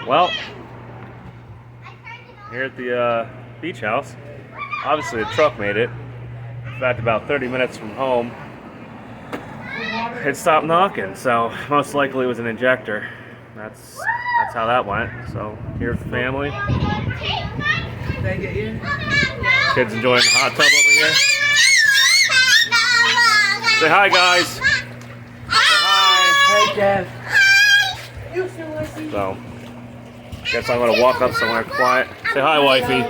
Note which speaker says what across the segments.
Speaker 1: Well, here at the beach house, obviously the truck made it. In fact, about 30 minutes from home, it stopped knocking, so most likely it was an injector. That's how that went. So here's the family.
Speaker 2: Can I get you?
Speaker 1: Kids enjoying the hot tub over here. Say hi, guys. Say hi.
Speaker 2: Hey, Jeff.
Speaker 1: So, guess I'm gonna walk up somewhere quiet. Say hi, wifey.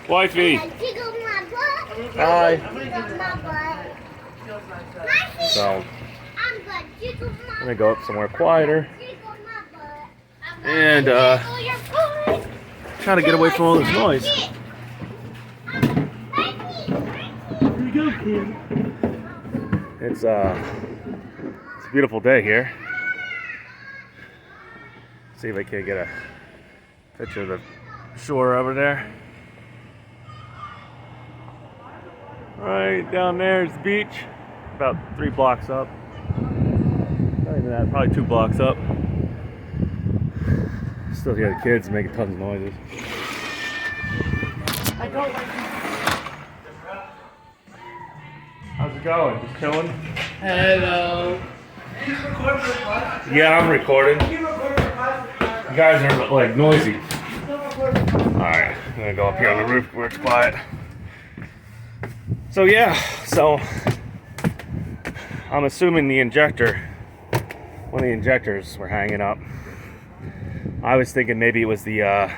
Speaker 1: Wifey. Hi. So, I'm gonna go up somewhere quieter and try to get away from all this noise.
Speaker 2: Here you go, kid.
Speaker 1: It's a beautiful day here. See if I can get a picture of the shore over there. Right down there is the beach, about 3 blocks up. Not even that, probably 2 blocks up. Still hear the kids making tons of noises.
Speaker 2: I don't like
Speaker 1: How's it going? Just chilling?
Speaker 2: Hello. You recording for class?
Speaker 1: Yeah, I'm recording.
Speaker 2: You recording for class?
Speaker 1: You guys are like noisy.
Speaker 2: Don't record for class.
Speaker 1: Alright, I'm gonna go up here on the roof where it's quiet. So yeah, I'm assuming one of the injectors were hanging up. I was thinking maybe it was the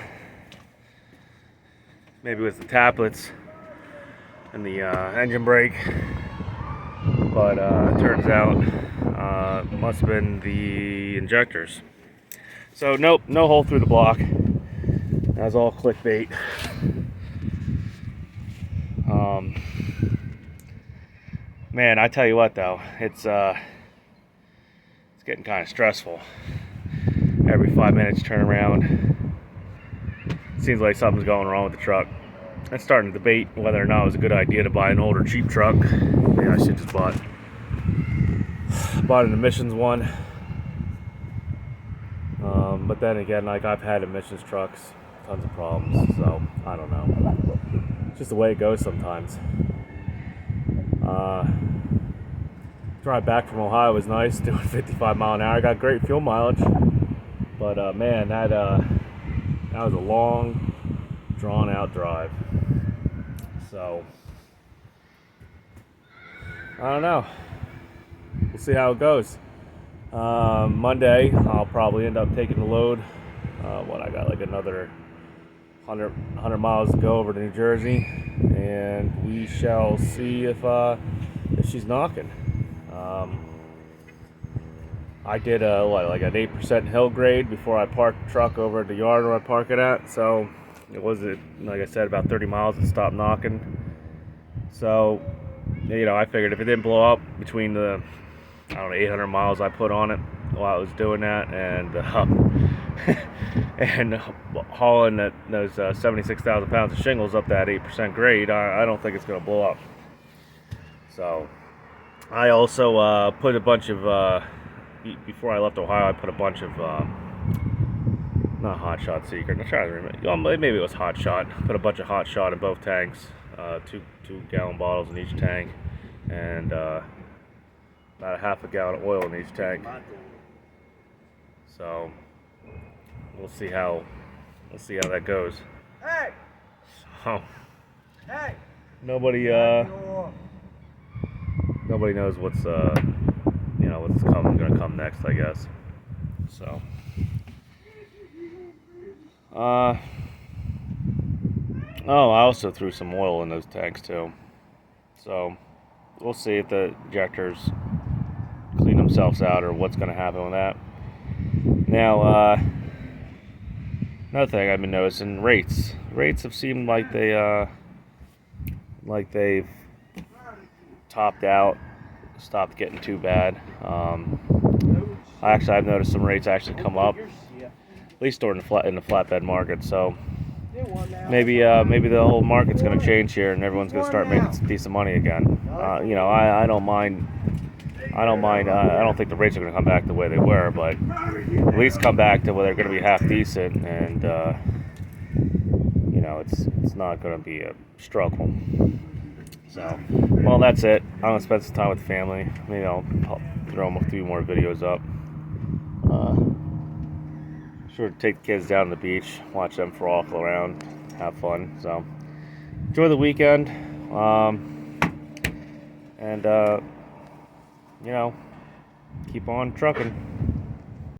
Speaker 1: tablets and the engine brake, but it turns out it must have been the injectors. So nope, no hole through the block. That was all clickbait. Man, I tell you what though, it's getting kind of stressful. Every 5 minutes, turn around. Seems like something's going wrong with the truck. I'm starting to debate whether or not it was a good idea to buy an older, cheap truck. Maybe I should just bought an emissions one. But then again, like I've had emissions trucks, tons of problems. So I don't know. It's just the way it goes sometimes. Drive back from Ohio was nice, doing 55 mile an hour. I got great fuel mileage, but man, that was a long, drawn out drive. So I don't know. We'll see how it goes. Monday, I'll probably end up taking the load. I got like another 100 miles to go over to New Jersey, and we shall see if she's knocking. I did like an 8% hill grade before I parked the truck over at the yard where I park it at. So it was, like I said, about 30 miles and stopped knocking. So, I figured if it didn't blow up between the 800 miles I put on it while I was doing that, and and hauling those 76,000 pounds of shingles up that 8% grade, I don't think it's going to blow up. So I also put a bunch of before I left Ohio, I put a bunch of not Hot Shot Secret. I'm trying to remember. Maybe it was Hot Shot. Put a bunch of Hot Shot in both tanks, 2-gallon bottles in each tank, and about a half a gallon of oil in each tank. So we'll see how that goes.
Speaker 2: Hey!
Speaker 1: So
Speaker 2: Hey!
Speaker 1: nobody knows what's gonna come next, I guess. So I also threw some oil in those tanks too. So we'll see if the injectors clean themselves out or what's gonna happen with that. Now another thing I've been noticing, rates have seemed like they've topped out, stopped getting too bad. I've noticed some rates actually come up, at least in the flatbed market. So maybe the whole market's going to change here, and everyone's going to start making some decent money again. I don't mind I don't mind. I don't think the rates are going to come back the way they were, but at least come back to where they're going to be half decent, and you know, it's not going to be a struggle. So, well, that's it. I'm going to spend some time with the family. Maybe I'll throw a few more videos up. Sure to take the kids down to the beach, watch them frolic around, have fun. So, enjoy the weekend. And you know, keep on trucking.